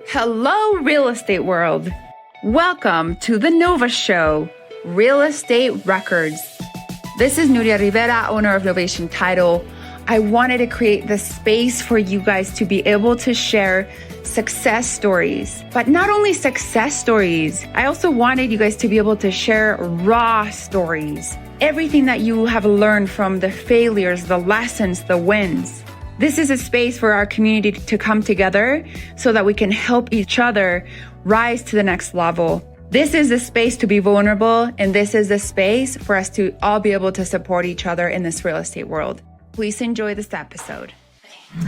Hello, real estate world. Welcome to the Nova Show, Real Estate Records. This is Nuria Rivera, owner of Novation Title. I wanted to create the space for you guys to be able to share success stories, but not only success stories. I also wanted you guys to be able to share raw stories. Everything that you have learned from the failures, the lessons, the wins. This is a space for our community to come together so that we can help each other rise to the next level. This is a space to be vulnerable, and this is a space for us to all be able to support each other in this real estate world. Please enjoy this episode.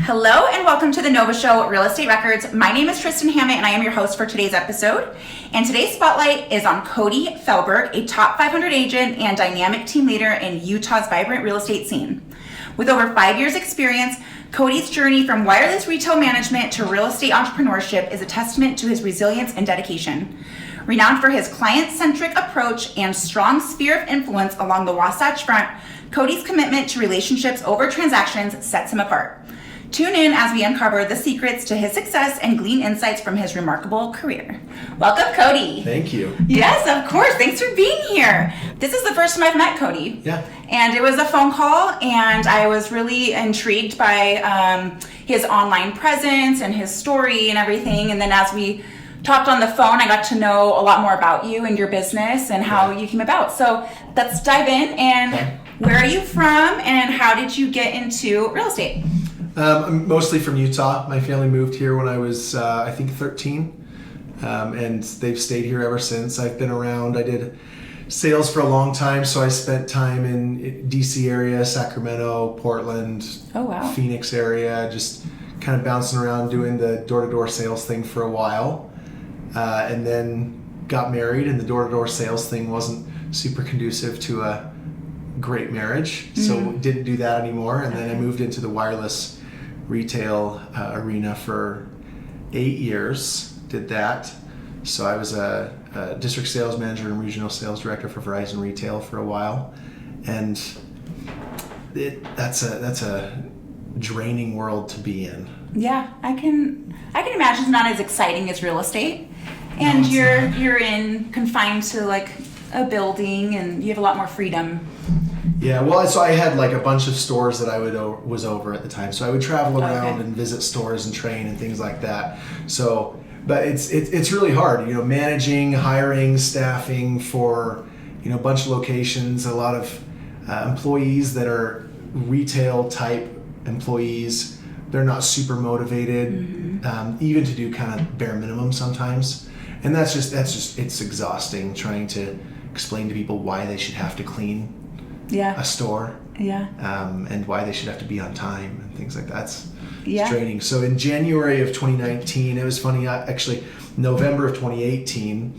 Hello and welcome to the Nova Show, Real Estate Records. My name is Tristan Hammett and I am your host for today's episode. And today's spotlight is on Cody Fehlberg, a top 500 agent and dynamic team leader in Utah's vibrant real estate scene. With over 5 years experience, Cody's journey from wireless retail management to real estate entrepreneurship is a testament to his resilience and dedication. Renowned for his client-centric approach and strong sphere of influence along the Wasatch Front, Cody's commitment to relationships over transactions sets him apart. Tune in as we uncover the secrets to his success and glean insights from his remarkable career. Welcome, Cody. Thank you. Yes, of course. Thanks for being here. This is the first time I've met Cody. Yeah. And it was a phone call, and I was really intrigued by his online presence and his story and everything. And then as we talked on the phone, I got to know a lot more about you and your business and how you came about. So let's dive in. And where are you from, and how did you get into real estate? I'm mostly from Utah. My family moved here when I was, I think, 13, and they've stayed here ever since. I've been around. I did sales for a long time, so I spent time in DC area, Sacramento, Portland, Phoenix area, just kind of bouncing around doing the door-to-door sales thing for a while, and then got married, and the door-to-door sales thing wasn't super conducive to a great marriage, so didn't do that anymore. And then I moved into the wireless retail arena for 8 years, did that. So I was a district sales manager and regional sales director for Verizon Retail for a while, and that's a draining world to be in. Yeah, I can imagine it's not as exciting as real estate, and no, you're confined to like a building, and you have a lot more freedom. Yeah, well, so I had like a bunch of stores that I was over at the time, so I would travel around and visit stores and train and things like that. So, but it's really hard, managing, hiring, staffing for a bunch of locations, a lot of employees that are retail type employees. They're not super motivated, even to do kind of bare minimum sometimes, and that's just it's exhausting trying to explain to people why they should have to clean a store, and why they should have to be on time and things like that. It's draining. So in January of 2019, it was funny, actually November of 2018,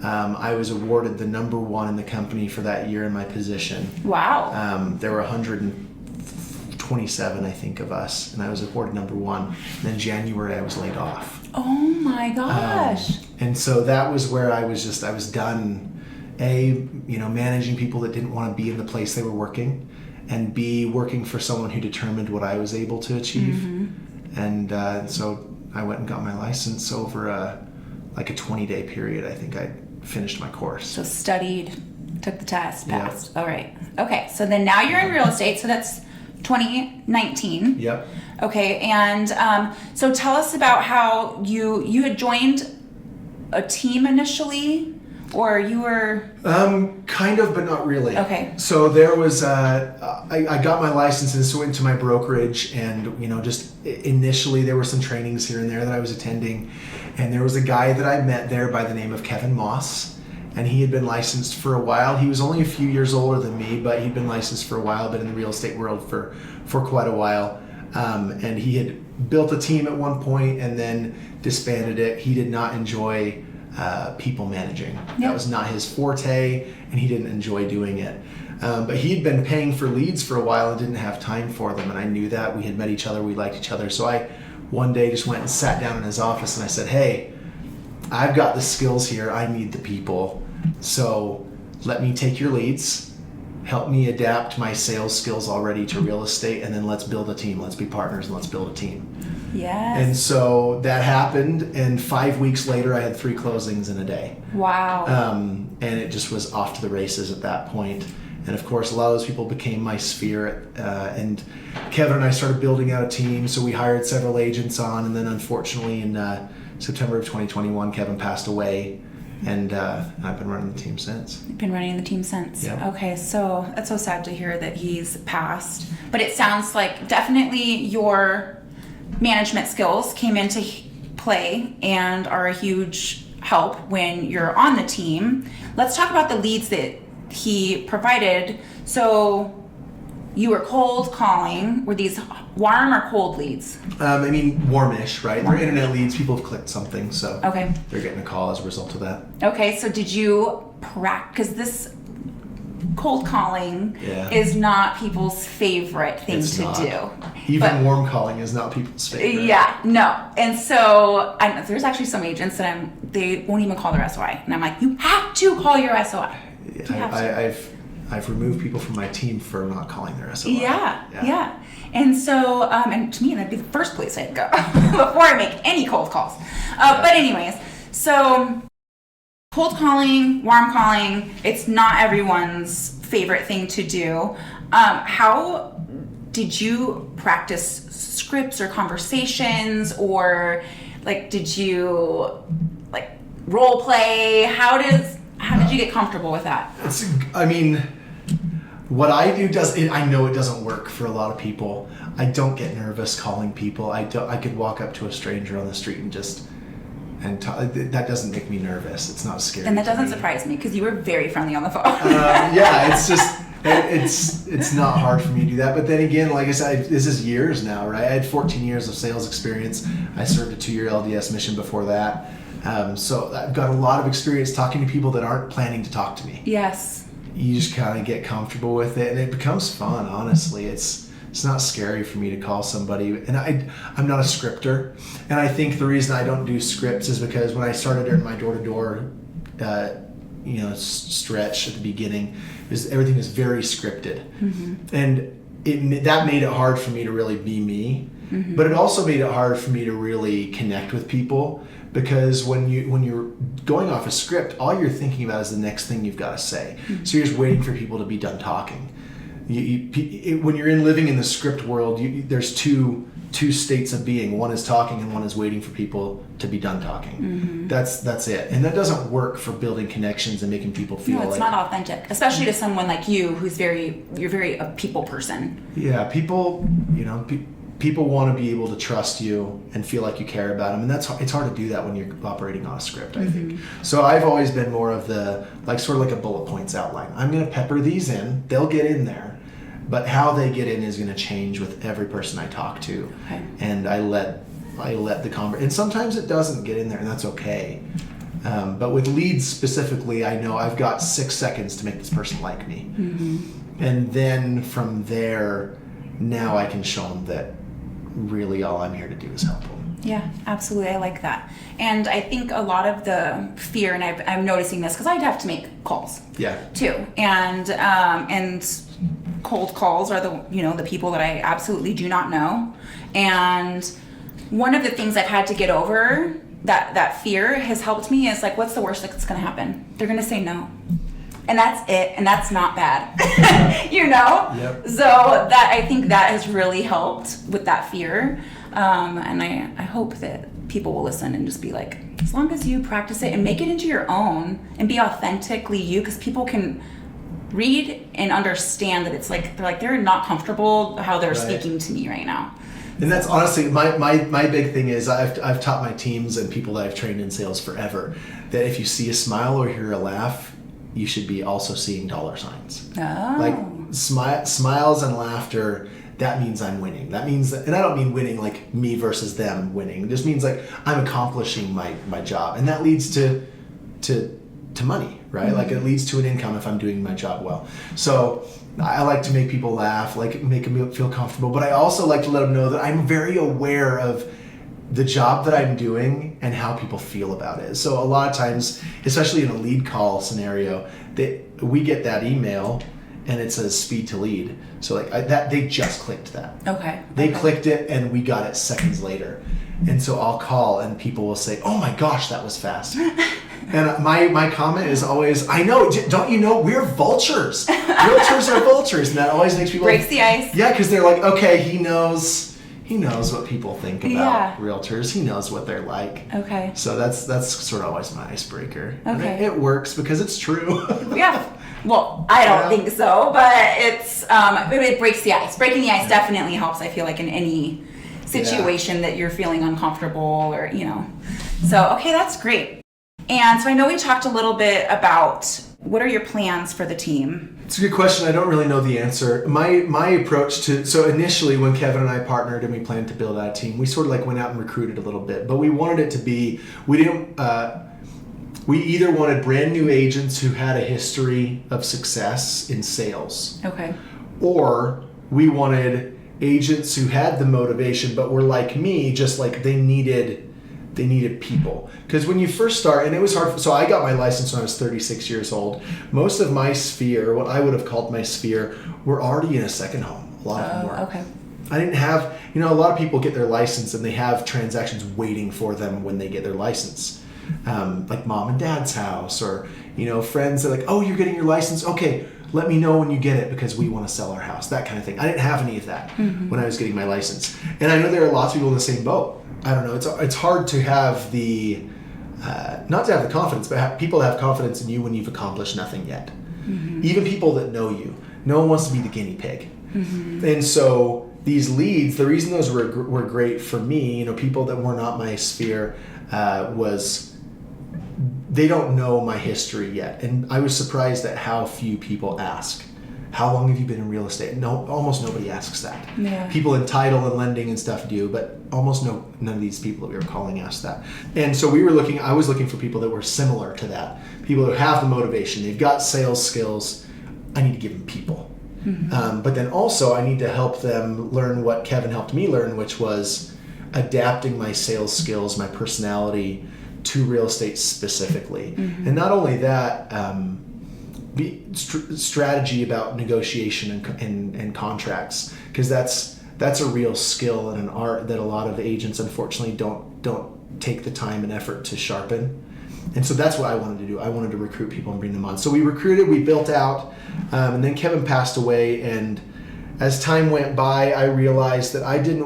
I was awarded the number one in the company for that year in my position. Wow. There were 127, I think, of us, and I was awarded number one. And then January I was laid off. Oh my gosh. And so that was where I was done, managing people that didn't want to be in the place they were working, and B, working for someone who determined what I was able to achieve. And so I went and got my license over a 20-day period. I think I finished my course. So studied, took the test, passed. Yep. All right. Okay, so then now you're in real estate, so that's 2019. Yep. Okay, and so tell us about how you had joined a team initially, or you were... kind of, but not really. Okay. So there was, I got my license and so went to my brokerage, and, just initially there were some trainings here and there that I was attending, and there was a guy that I met there by the name of Kevin Moss, and he had been licensed for a while. He was only a few years older than me, but he'd been licensed for a while, been in the real estate world for quite a while. And he had built a team at one point and then disbanded it. He did not enjoy people managing. That was not his forte, and he didn't enjoy doing it. But he'd been paying for leads for a while and didn't have time for them, and I knew that. We had met each other, we liked each other. So I one day just went and sat down in his office and I said, hey, I've got the skills here, I need the people. So let me take your leads, help me adapt my sales skills already to real estate, and then let's build a team. Let's be partners and let's build a team. Yes. And so that happened, and 5 weeks later I had 3 closings in a day. Wow. And it just was off to the races at that point. And of course, a lot of those people became my sphere. And Kevin and I started building out a team, so we hired several agents on, and then unfortunately in September of 2021, Kevin passed away. And I've been running the team since. You've been running the team since. Yeah. Okay, so that's so sad to hear that he's passed. But it sounds like definitely your management skills came into play and are a huge help when you're on the team. Let's talk about the leads that he provided. So you were cold calling. Were these warm or cold leads? I mean, warmish, right? They're internet leads. People have clicked something, so Okay. they're getting a call as a result of that. Okay, so did you practice? Because this cold calling Yeah. is not people's favorite thing It's to not. do. Even But- warm calling is not people's favorite. Yeah, no. And so there's actually some agents that they won't even call their SOI. And I'm like, you have to call your SOI. You have to. I've removed people from my team for not calling their SOI. Yeah. And so, and to me, that'd be the first place I'd go before I make any cold calls. But anyways, so cold calling, warm calling, it's not everyone's favorite thing to do. How did you practice scripts or conversations, or like did you like role play? How did you get comfortable with that? What I do I know it doesn't work for a lot of people. I don't get nervous calling people. I could walk up to a stranger on the street and that doesn't make me nervous. It's not scary. And that to doesn't me. surprise me because you were very friendly on the phone. Yeah, it's just it's not hard for me to do that. But then again, like I said, this is years now, right? I had 14 years of sales experience. I served a 2-year LDS mission before that. So I've got a lot of experience talking to people that aren't planning to talk to me. Yes. You just kind of get comfortable with it, and it becomes fun. Honestly, it's not scary for me to call somebody, and I'm not a scripter. And I think the reason I don't do scripts is because when I started in my door-to-door stretch at the beginning, everything is very scripted, and that made it hard for me to really be me. But it also made it hard for me to really connect with people, because when you're going off a script, all you're thinking about is the next thing you've got to say. So you're just waiting for people to be done talking. When you're living in the script world, there's two states of being. One is talking, and one is waiting for people to be done talking. That's it, and that doesn't work for building connections and making people feel. No, it's not authentic, especially to someone like you, who's you're very a people person. Yeah, people want to be able to trust you and feel like you care about them, and it's hard to do that when you're operating on a script, I think. So I've always been more of the sort of like a bullet points outline. I'm going to pepper these in, they'll get in there, but how they get in is going to change with every person I talk to. Okay. And I let the conversation, and sometimes it doesn't get in there, and that's okay. But with leads specifically, I know I've got 6 seconds to make this person like me, and then from there, now I can show them that really all I'm here to do is help them. Yeah, absolutely. I like that. And I think a lot of the fear, and I'm noticing this because I'd have to make calls. Yeah. Too. And cold calls are the people that I absolutely do not know. And one of the things I've had to get over that fear has helped me is like, what's the worst that's going to happen? They're going to say no. And that's it, and that's not bad, Yep. So I think that has really helped with that fear, and I hope that people will listen and just be like, as long as you practice it and make it into your own and be authentically you, because people can read and understand that it's like they're not comfortable how they're speaking to me right now. And that's honestly my big thing is I've taught my teams and people that I've trained in sales forever that if you see a smile or hear a laugh, you should be also seeing dollar signs. Oh. Like smiles and laughter, that means I'm winning. That means that, and I don't mean winning like me versus them winning. It just means like I'm accomplishing my job, and that leads to money, right? Like it leads to an income if I'm doing my job well. So I like to make people laugh, like make them feel comfortable, but I also like to let them know that I'm very aware of the job that I'm doing and how people feel about it. So a lot of times, especially in a lead call scenario, we get that email and it says speed to lead. So that they just clicked that. Okay. They clicked it, and we got it seconds later. And so I'll call, and people will say, "Oh my gosh, that was fast." And my comment is always, "I know, don't you know, we're vultures. Realtors are vultures." And that always makes people breaks the ice. Yeah, because they're like, okay, he knows what people think about realtors. He knows what they're like. Okay. So that's sort of always my icebreaker. Okay. And it works because it's true. Yeah. Well, I don't think so, but it breaks the ice. Breaking the ice definitely helps, I feel like, in any situation that you're feeling uncomfortable or, So, okay, that's great. And so I know we talked a little bit about what are your plans for the team? It's a good question. I don't really know the answer. My approach so initially when Kevin and I partnered and we planned to build out a team, we sort of went out and recruited a little bit, but we wanted it to be, we either wanted brand new agents who had a history of success in sales. Okay. Or we wanted agents who had the motivation but were like me, just like they needed people. Because when you first start, and it was hard, so I got my license when I was 36 years old. Most of my sphere, what I would have called my sphere, were already in a second home. A lot of them were. Okay. I didn't have, a lot of people get their license and they have transactions waiting for them when they get their license. Like mom and dad's house, or, friends that are like, "Oh, you're getting your license? Okay, let me know when you get it because we want to sell our house," that kind of thing. I didn't have any of that when I was getting my license. And I know there are lots of people in the same boat. I don't know. It's hard to have not to have the confidence, but people have confidence in you when you've accomplished nothing yet. Even people that know you. No one wants to be the guinea pig. And so these leads, the reason those were great for me, people that were not my sphere, was they don't know my history yet. And I was surprised at how few people ask, "How long have you been in real estate?" No, almost nobody asks that. Yeah. People in title and lending and stuff do, but almost none of these people that we were calling asked that. And so I was looking for people that were similar to that. People who have the motivation, they've got sales skills. I need to give them people. But then also I need to help them learn what Kevin helped me learn, which was adapting my sales skills, my personality to real estate specifically. And not only that, strategy about negotiation and contracts, because that's a real skill and an art that a lot of agents unfortunately don't take the time and effort to sharpen. And so that's what I wanted to do. I wanted to recruit people and bring them on. So we recruited, we built out, and then Kevin passed away. And as time went by, I realized that I don't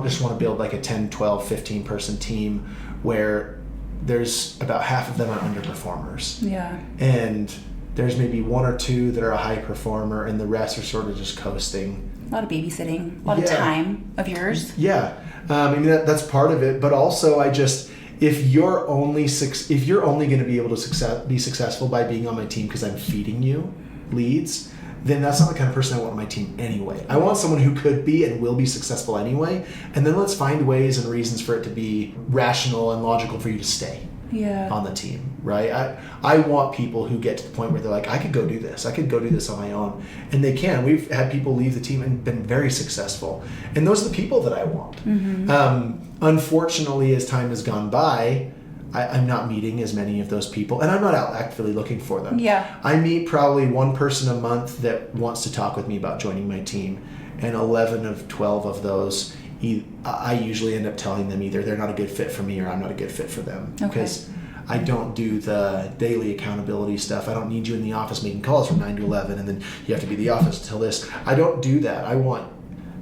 just want to build like a 10, 12, 15 person team where there's about half of them are underperformers. Yeah. And there's maybe one or two that are a high performer and the rest are sort of just coasting. A lot of babysitting, a lot of time of yours. Yeah. That's part of it, but also if you're only going to be able to be successful by being on my team because I'm feeding you leads, then that's not the kind of person I want on my team anyway. I want someone who could be and will be successful anyway, and then let's find ways and reasons for it to be rational and logical for you to stay on the team, right? I want people who get to the point where they're like, I could go do this on my own, and they can. We've had people leave the team and been very successful, and those are the people that I want. Unfortunately, as time has gone by, I'm not meeting as many of those people, and I'm not out actively looking for them. Yeah. I meet probably one person a month that wants to talk with me about joining my team, and 11 of 12 of those, I usually end up telling them either they're not a good fit for me or I'm not a good fit for them. Because I don't do the daily accountability stuff. I don't need you in the office making calls from 9 to 11, and then you have to be in the office until this. I don't do that.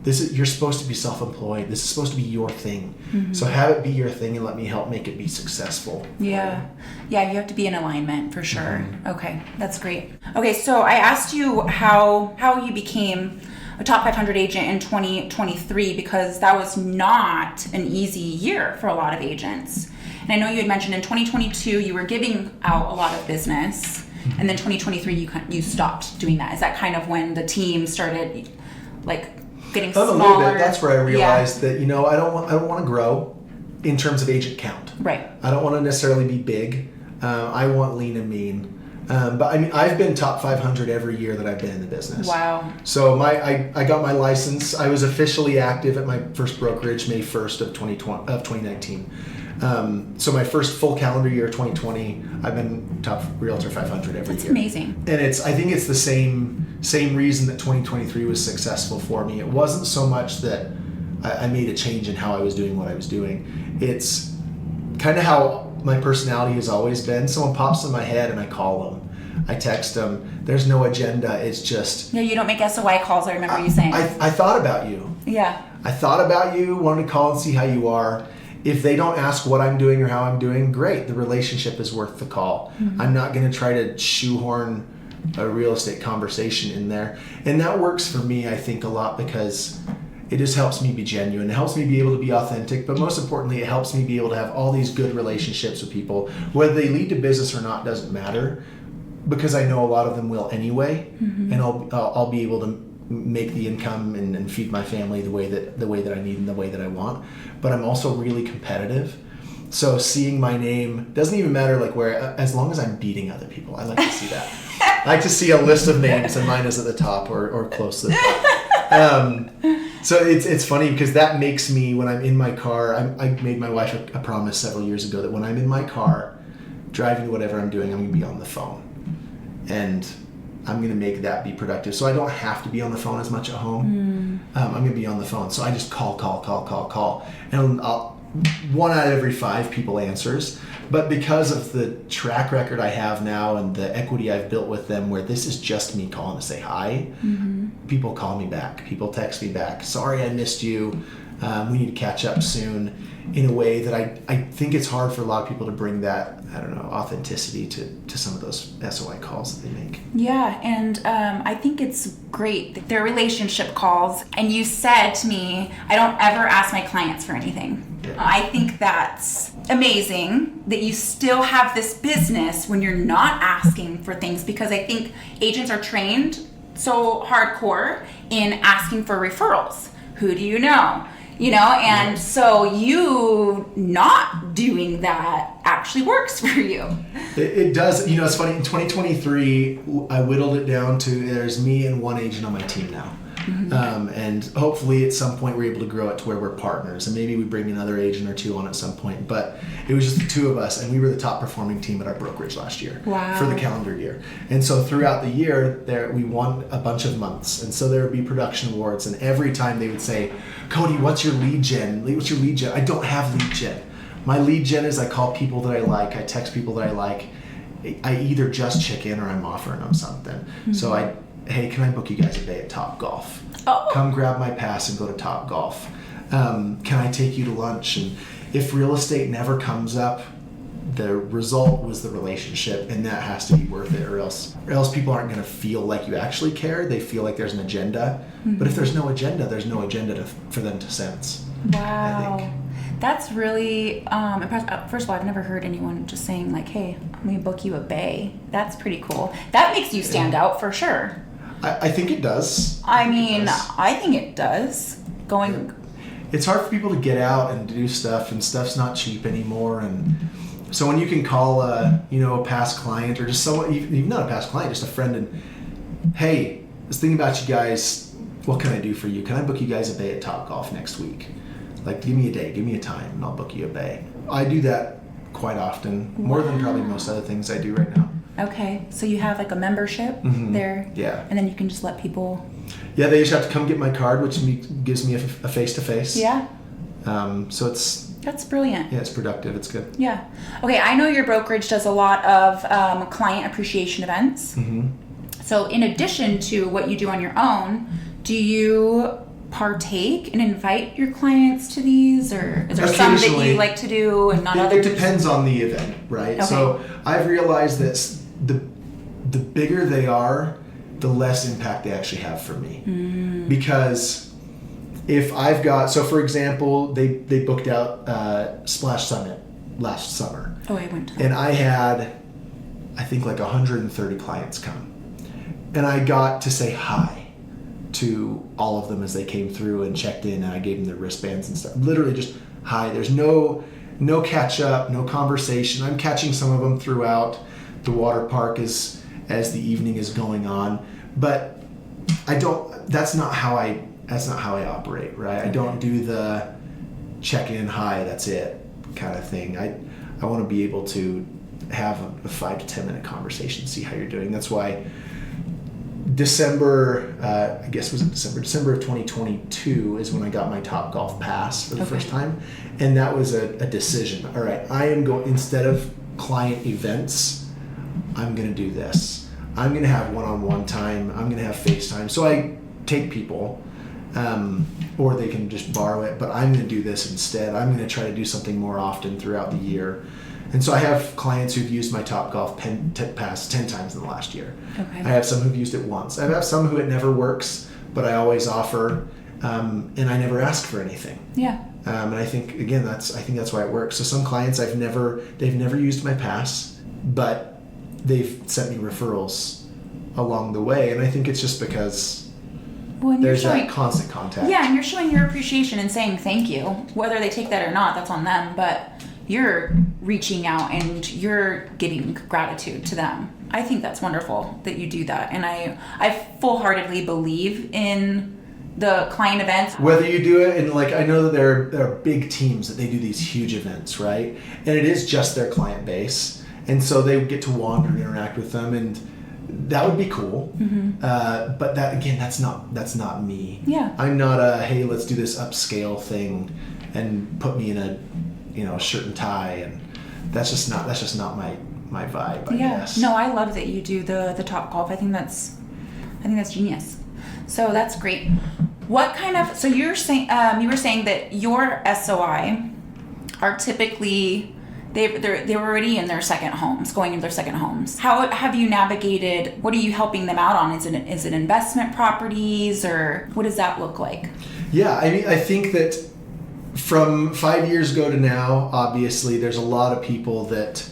You're supposed to be self-employed. This is supposed to be your thing. So have it be your thing and let me help make it be successful. Yeah, you have to be in alignment for sure. Okay, that's great. Okay, so I asked you how you became a top 500 agent in 2023 because that was not an easy year for a lot of agents. And I know you had mentioned in 2022 you were giving out a lot of business, and then 2023 you stopped doing that. Is that kind of when the team started getting smaller? A little bit. That's where I realized that I don't want to grow in terms of agent count. Right. I don't want to necessarily be big. I want lean and mean. But I've been top 500 every year that I've been in the business. Wow. So I got my license. I was officially active at my first brokerage May 1st of 2019. So my first full calendar year, 2020, I've been top Realtor 500 every That's year. amazing. And I think it's the same reason that 2023 was successful for me. It wasn't so much that I made a change in how I was doing what I was doing. It's kind of how my personality has always been. Someone pops in my head and I call them. I text them. There's no agenda. It's just... Yeah, you don't make SOI calls, I remember you saying. I thought about you. Yeah. I thought about you, wanted to call and see how you are. If they don't ask what I'm doing or how I'm doing, great. The relationship is worth the call. Mm-hmm. I'm not going to try to shoehorn a real estate conversation in there. And that works for me, I think, a lot because it just helps me be genuine. It helps me be able to be authentic. But most importantly, it helps me be able to have all these good relationships with people. Whether they lead to business or not doesn't matter, because I know a lot of them will anyway. Mm-hmm. And I'll be able to make the income and feed my family the way that I need and the way that I want. But I'm also really competitive. So seeing my name doesn't even matter like where, as long as I'm beating other people. I like to see that. I like to see a list of names and mine is at the top or close to the top. So it's funny because that makes me, when I'm in my car, I made my wife a promise several years ago that when I'm in my car driving to whatever I'm doing, I'm going to be on the phone. And I'm going to make that be productive. So I don't have to be on the phone as much at home. I'm going to be on the phone. So I just call. And 1 out of every 5 people answers. But because of the track record I have now and the equity I've built with them, where this is just me calling to say hi, people call me back. People text me back. Sorry I missed you. We need to catch up soon, in a way that I think it's hard for a lot of people to bring that, I don't know, authenticity to some of those SOI calls that they make. Yeah, and I think it's great that they're relationship calls. And you said to me, I don't ever ask my clients for anything. Yeah. I think that's amazing that you still have this business when you're not asking for things, because I think agents are trained so hardcore in asking for referrals. Who do you know? And so you not doing that actually works for you. It does. It's funny. In 2023, I whittled it down to there's me and 1 agent on my team now. Mm-hmm. And hopefully at some point we're able to grow it to where we're partners, and maybe we bring another agent or 2 on at some point. But it was just the 2 of us, and we were the top performing team at our brokerage last year. Wow. For the calendar year. And so throughout the year, we won a bunch of months, and so there would be production awards, and every time they would say, Cody, what's your lead gen? I don't have lead gen. My lead gen is I call people that I like, I text people that I like. I either just check in or I'm offering them something. Mm-hmm. So hey, can I book you guys a day at Top Golf? Oh. Come grab my pass and go to Top Golf. Can I take you to lunch? And if real estate never comes up, the result was the relationship, and that has to be worth it, or else people aren't going to feel like you actually care. They feel like there's an agenda. Mm-hmm. But if there's no agenda, there's no agenda for them to sense. Wow. I think. That's really impressive. First of all, I've never heard anyone just saying like, hey, let me book you a bay. That's pretty cool. That makes you stand out for sure. I think it does. I think it does. It's hard for people to get out and do stuff, and stuff's not cheap anymore. And so when you can call a past client, or just someone, even not a past client, just a friend, and hey, I was thinking about you guys. What can I do for you? Can I book you guys a bay at Top Golf next week? Like, give me a day, give me a time, and I'll book you a bay. I do that quite often, more than probably most other things I do right now. Okay, so you have like a membership there? Yeah. And then you can just let people... Yeah, they just have to come get my card, which gives me a face-to-face. Yeah. So it's... That's brilliant. Yeah, it's productive. It's good. Yeah. Okay, I know your brokerage does a lot of client appreciation events. Mm-hmm. So in addition to what you do on your own, do you partake and invite your clients to these, or is there some that you like to do and not others? It depends on the event, right? Okay. So I've realized that the bigger they are, the less impact they actually have for me. Mm. Because if I've got, so for example, they booked out Splash Summit last summer. Oh, I went to that. And I had, I think, like 130 clients come. And I got to say hi to all of them as they came through and checked in, and I gave them their wristbands and stuff. Literally just hi. There's no catch up, no conversation. I'm catching some of them throughout the water park as the evening is going on, but that's not how I operate, right? I don't do the check in, hi, that's it. kind of thing. I want to be able to have a 5 to 10 minute conversation, see how you're doing. That's why December of 2022 is when I got my Topgolf pass for the first time. And that was a decision. All right, I am going, instead of client events, I'm going to do this. I'm going to have one-on-one time. I'm going to have FaceTime. So I take people, or they can just borrow it, but I'm going to do this instead. I'm going to try to do something more often throughout the year. And so I have clients who've used my Topgolf pass 10 times in the last year. Okay. I have some who've used it once. I have some who it never works, but I always offer, and I never ask for anything. Yeah. And I think, again, that's why it works. So some clients they've never used my pass, but they've sent me referrals along the way. And I think it's just because there's that constant contact. Yeah, and you're showing your appreciation and saying thank you. Whether they take that or not, that's on them, but you're reaching out and you're giving gratitude to them. I think that's wonderful that you do that. And I full-heartedly believe in the client events. Whether you do it, and like, I know that there are big teams that they do these huge events, right? And it is just their client base. And so they get to wander and interact with them, and that would be cool. But that, again, that's not me. Yeah. I'm not a, hey, let's do this upscale thing and put me in a shirt and tie, and that's just not my vibe, I guess. No, I love that you do the Topgolf. I think that's genius. So that's great. What kind of, so you're saying, you were saying that your SOI are typically, they're already in their second homes, going into their second homes. How have you navigated, what are you helping them out on? Is it investment properties, or what does that look like? Yeah, I mean, I think that from 5 years ago to now, obviously, there's a lot of people that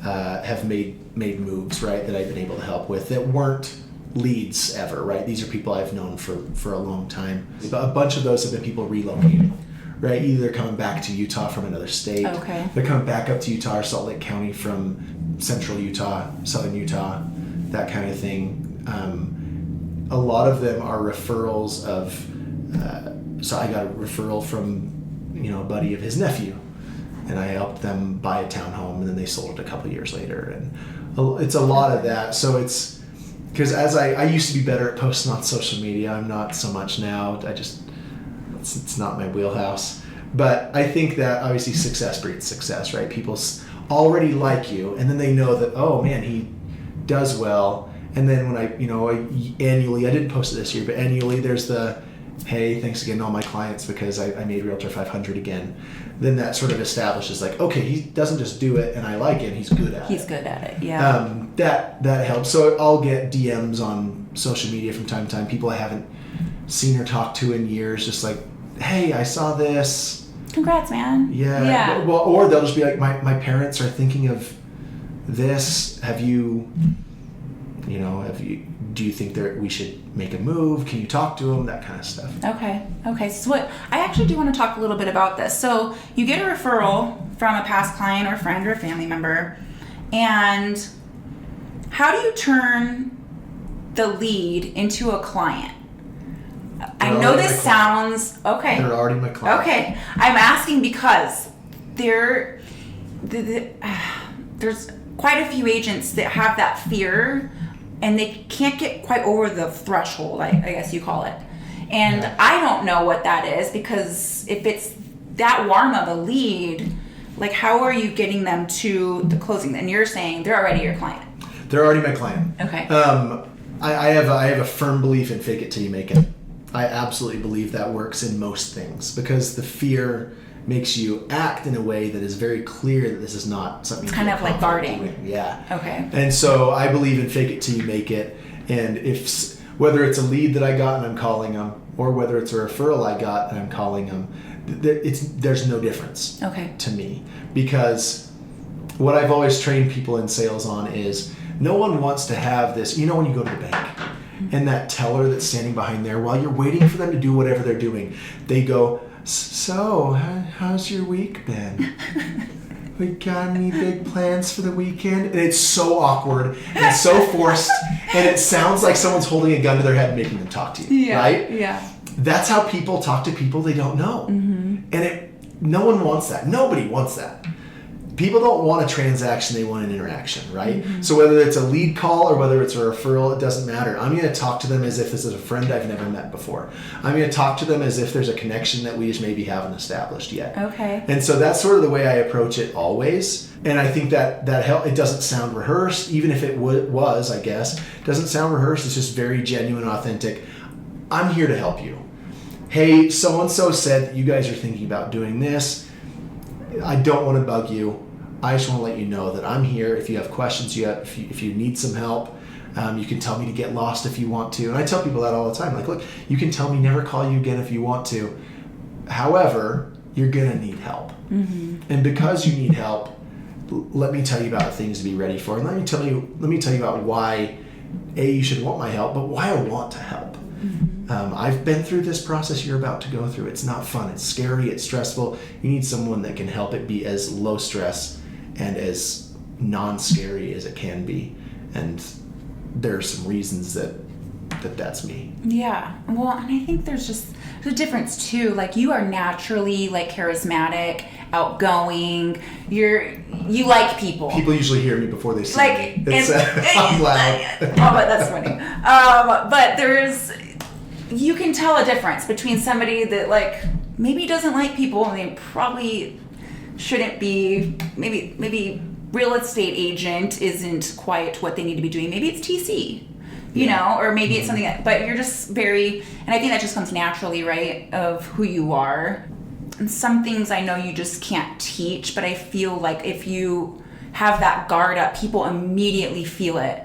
have made moves, right, that I've been able to help with that weren't leads ever, right? These are people I've known for a long time. But a bunch of those have been people relocating, right? Either they're coming back to Utah from another state. Okay. They're coming back up to Utah or Salt Lake County from central Utah, southern Utah, that kind of thing. A lot of them are referrals of, so I got a referral from, a buddy of his nephew, and I helped them buy a townhome, and then they sold it a couple years later. And it's a lot of that. So it's, because as I used to be better at posting on social media, I'm not so much now. It's not my wheelhouse. But I think that obviously success breeds success, right? People already like you, and then they know that, oh man, he does well. And then when I annually, I didn't post it this year, but annually there's the, hey, thanks again to all my clients because I made Realtor 500 again. Then that sort of establishes like, okay, he doesn't just do it and I like it, he's good at it. He's good at it, yeah. That helps. So I'll get DMs on social media from time to time, people I haven't seen or talked to in years, just like, hey, I saw this. Congrats, man. Yeah. Well, or they'll just be like, my parents are thinking of this. Do you think that we should make a move? Can you talk to them? That kind of stuff. Okay. So I actually do want to talk a little bit about this. So you get a referral from a past client or friend or family member, and how do you turn the lead into a client? I know this sounds okay. They're already my client. Okay, I'm asking because there's quite a few agents that have that fear, and they can't get quite over the threshold, I guess you call it. And yeah. I don't know what that is, because if it's that warm of a lead, like, how are you getting them to the closing? And you're saying they're already your client. They're already my client. Okay. I have a firm belief in fake it till you make it. I absolutely believe that works in most things, because the fear makes you act in a way that is very clear that this is not something. It's kind of like guarding. Doing. Yeah. Okay. And so I believe in fake it till you make it. And whether it's a lead that I got and I'm calling them, or whether it's a referral I got and I'm calling them, there's no difference. Okay. To me, because what I've always trained people in sales on is no one wants to have this. When you go to the bank, and that teller that's standing behind there, while you're waiting for them to do whatever they're doing, they go, so how's your week been? We got any big plans for the weekend? And it's so awkward, and it's so forced, and it sounds like someone's holding a gun to their head and making them talk to you, right? Yeah. That's how people talk to people they don't know. Mm-hmm. And no one wants that. Nobody wants that. People don't want a transaction, they want an interaction, right? Mm-hmm. So whether it's a lead call or whether it's a referral, it doesn't matter. I'm going to talk to them as if this is a friend I've never met before. I'm going to talk to them as if there's a connection that we just maybe haven't established yet. Okay. And so that's sort of the way I approach it always. And I think that help. It doesn't sound rehearsed, even if it was, I guess. It doesn't sound rehearsed. It's just very genuine, authentic. I'm here to help you. Hey, so-and-so said that you guys are thinking about doing this. I don't want to bug you. I just want to let you know that I'm here. If you have questions, if you need some help, you can tell me to get lost if you want to. And I tell people that all the time. Like, look, you can tell me never call you again if you want to. However, you're going to need help. Mm-hmm. And because you need help, let me tell you about the things to be ready for. And let me tell you about why, A, you should want my help, but why I want to help. Mm-hmm. I've been through this process you're about to go through. It's not fun. It's scary. It's stressful. You need someone that can help it be as low stress and as non-scary as it can be. And there are some reasons that's me. Yeah. Well, and I think there's a difference too. Like, you are naturally like charismatic, outgoing. You like people. People usually hear me before they see me. I'm loud. Oh, but that's funny. But you can tell a difference between somebody that like maybe doesn't like people and they probably shouldn't be. Maybe real estate agent isn't quite what they need to be doing. Maybe it's TC. You know, or maybe it's something that, but you're just very, and I think that just comes naturally, right, of who you are. And some things I know you just can't teach, but I feel like if you have that guard up, people immediately feel it,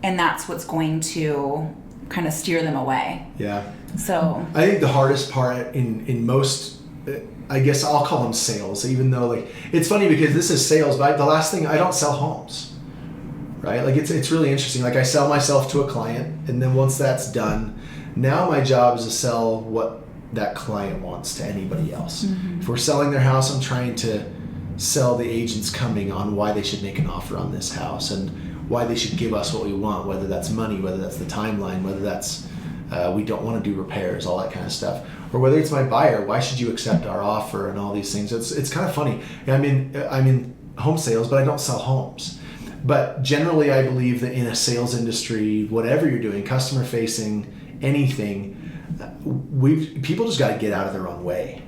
and that's what's going to kind of steer them away. Yeah. So I think the hardest part in most, I guess I'll call them sales, even though like, it's funny because this is sales, but the last thing, I don't sell homes. Right? Like it's really interesting. Like I sell myself to a client, and then once that's done, now my job is to sell what that client wants to anybody else. Mm-hmm. If we're selling their house, I'm trying to sell the agents coming on why they should make an offer on this house and why they should give us what we want, whether that's money, whether that's the timeline, whether that's we don't want to do repairs, all that kind of stuff. Or whether it's my buyer, why should you accept our offer and all these things. It's kind of funny. I'm in home sales, but I don't sell homes. But generally, I believe that in a sales industry, whatever you're doing, customer facing, anything, people just got to get out of their own way,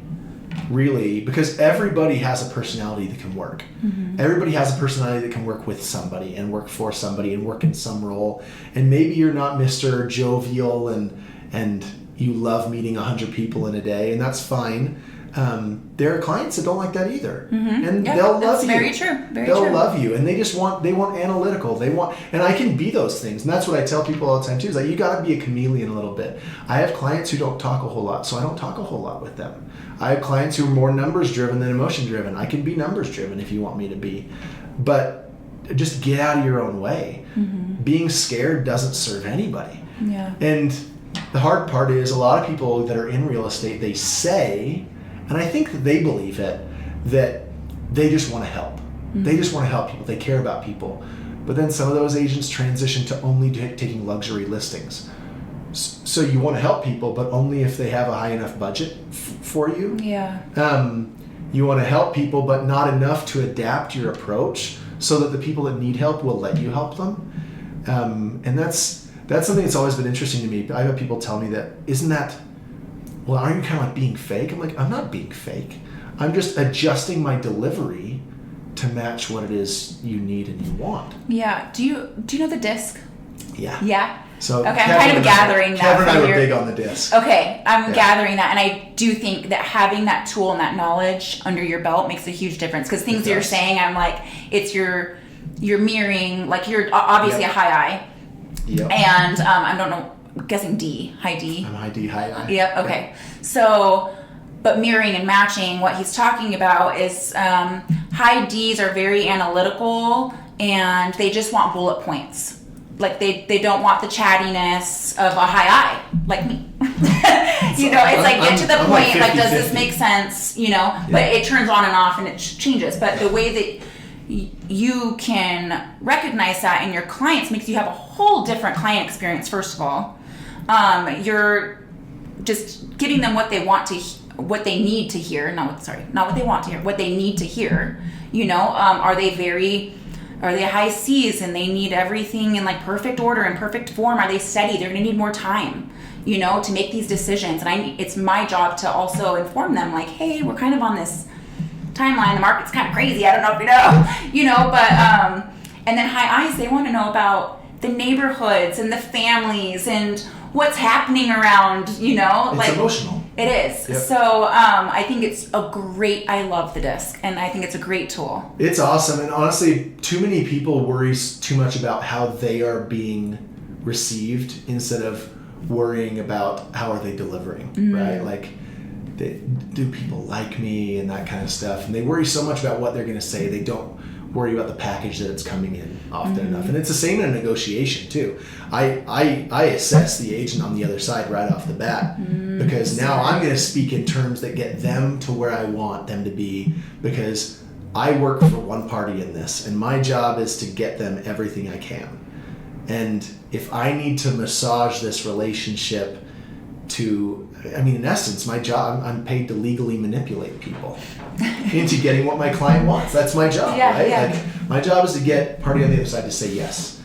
really, because everybody has a personality that can work. Mm-hmm. Everybody has a personality that can work with somebody and work for somebody and work in some role. And maybe you're not Mr. Jovial and you love meeting 100 people in a day, and that's fine. There are clients that don't like that either, and they'll love you. Very true. They'll love you, and they want analytical. And I can be those things, and that's what I tell people all the time too. Is like you got to be a chameleon a little bit. I have clients who don't talk a whole lot, so I don't talk a whole lot with them. I have clients who are more numbers driven than emotion driven. I can be numbers driven if you want me to be, but just get out of your own way. Mm-hmm. Being scared doesn't serve anybody. Yeah. And the hard part is a lot of people that are in real estate, they say, and I think that they believe it, that they just want to help. Mm-hmm. They just want to help people. They care about people. But then some of those agents transition to only taking luxury listings. So you want to help people, but only if they have a high enough budget for you. Yeah. You want to help people, but not enough to adapt your approach so that the people that need help will let you help them. And that's something that's always been interesting to me. I have people tell me that, aren't you kind of like being fake? I'm like, I'm not being fake. I'm just adjusting my delivery to match what it is you need and you want. Yeah. Do you know the disc? Yeah. Yeah. So okay, I'm kind of gathering that. Kevin and I were big on the disc. Okay, I'm gathering that, and I do think that having that tool and that knowledge under your belt makes a huge difference. Because things you're saying, I'm like, it's you're mirroring, like you're obviously a high I. Yep. And I don't know, I'm guessing D, high D. I'm high D, high I. Yep. Okay. Yep. So, but mirroring and matching, what he's talking about is high Ds are very analytical, and they just want bullet points. Like they don't want the chattiness of a high I, like me. It's like get to the point. Like, does this make sense? But it turns on and off and it changes. But the way that you can recognize that in your clients makes you have a whole different client experience. First of all, you're just giving them what they want to what they need to hear, not what they want to hear, what they need to hear. Are they high C's and they need everything in like perfect order and perfect form? Are they steady? They're gonna need more time, to make these decisions. And it's my job to also inform them, like, hey, we're kind of on this timeline. The market's kind of crazy. I don't know if you know, but and then high I's, they want to know about the neighborhoods and the families and what's happening around. It's emotional. It is. Yep. So I think I love the disc, and I think it's a great tool. It's awesome. And honestly, too many people worry too much about how they are being received instead of worrying about how are they delivering, right? Like, do people like me and that kind of stuff. And they worry so much about what they're going to say. They don't worry about the package that it's coming in often enough. And it's the same in a negotiation too. I assess the agent on the other side right off the bat, because now I'm going to speak in terms that get them to where I want them to be, because I work for one party in this, and my job is to get them everything I can. And if I need to massage this relationship in essence, my job, I'm paid to legally manipulate people into getting what my client wants. That's my job, right? Yeah. Like, my job is to get party on the other side to say yes.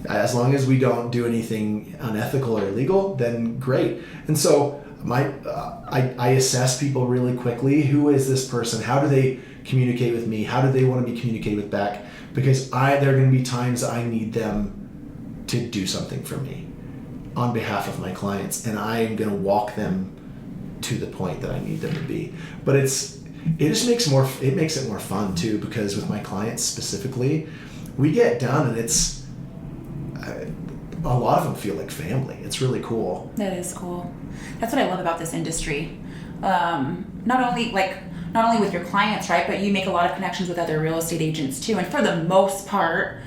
As long as we don't do anything unethical or illegal, then great. And so I assess people really quickly. Who is this person? How do they communicate with me? How do they want to be communicated with back? Because there are going to be times I need them to do something for me on behalf of my clients, and I am going to walk them to the point that I need them to be. But it just makes it more fun too, because with my clients specifically, we get done and it's a lot of them feel like family. It's really cool. That is cool. That's what I love about this industry. Not only with your clients, right, but you make a lot of connections with other real estate agents too. And for the most part,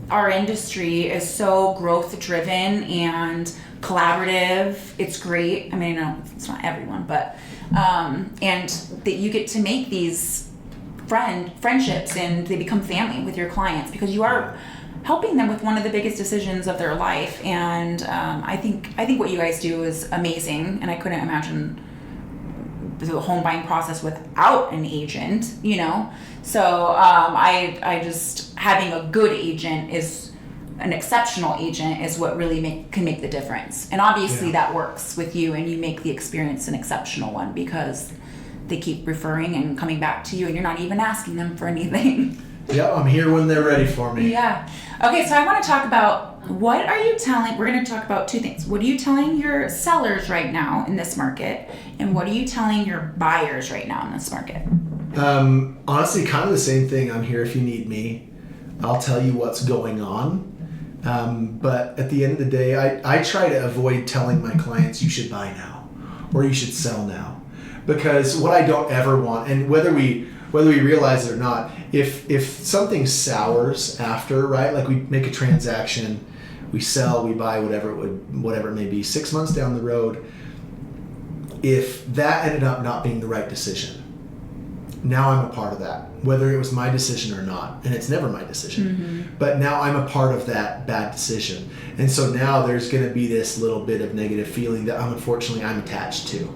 our industry is so growth driven and collaborative. It's great. I mean, no, it's not everyone, but and that you get to make these friendships and they become family with your clients, because you are helping them with one of the biggest decisions of their life. And I think what you guys do is amazing, and I couldn't imagine the home buying process without an agent, So I just, having a good agent an exceptional agent is what really can make the difference. And obviously that works with you, and you make the experience an exceptional one because they keep referring and coming back to you, and you're not even asking them for anything. Yeah, I'm here when they're ready for me. Yeah. Okay, so I want to talk about, we're going to talk about two things. What are you telling your sellers right now in this market? And what are you telling your buyers right now in this market? Honestly, kind of the same thing. I'm here if you need me. I'll tell you what's going on. But at the end of the day, I try to avoid telling my clients you should buy now or you should sell now. Because what I don't ever want, and whether we realize it or not, if something sours after, right? Like, we make a transaction, we sell, we buy, whatever it may be, 6 months down the road, if that ended up not being the right decision, now I'm a part of that, whether it was my decision or not. And it's never my decision, but now I'm a part of that bad decision. And so now there's going to be this little bit of negative feeling that unfortunately I'm attached to.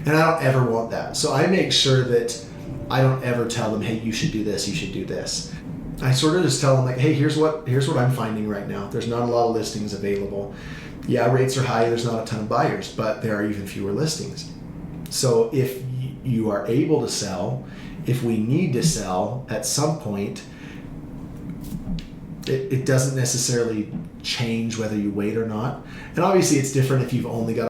And I don't ever want that. So I make sure that I don't ever tell them, hey, you should do this, you should do this. I sort of just tell them, like, hey, here's what I'm finding right now. There's not a lot of listings available. Yeah, rates are high, there's not a ton of buyers, but there are even fewer listings. So if you are able to sell, if we need to sell at some point, it doesn't necessarily change whether you wait or not. And obviously it's different if you've only got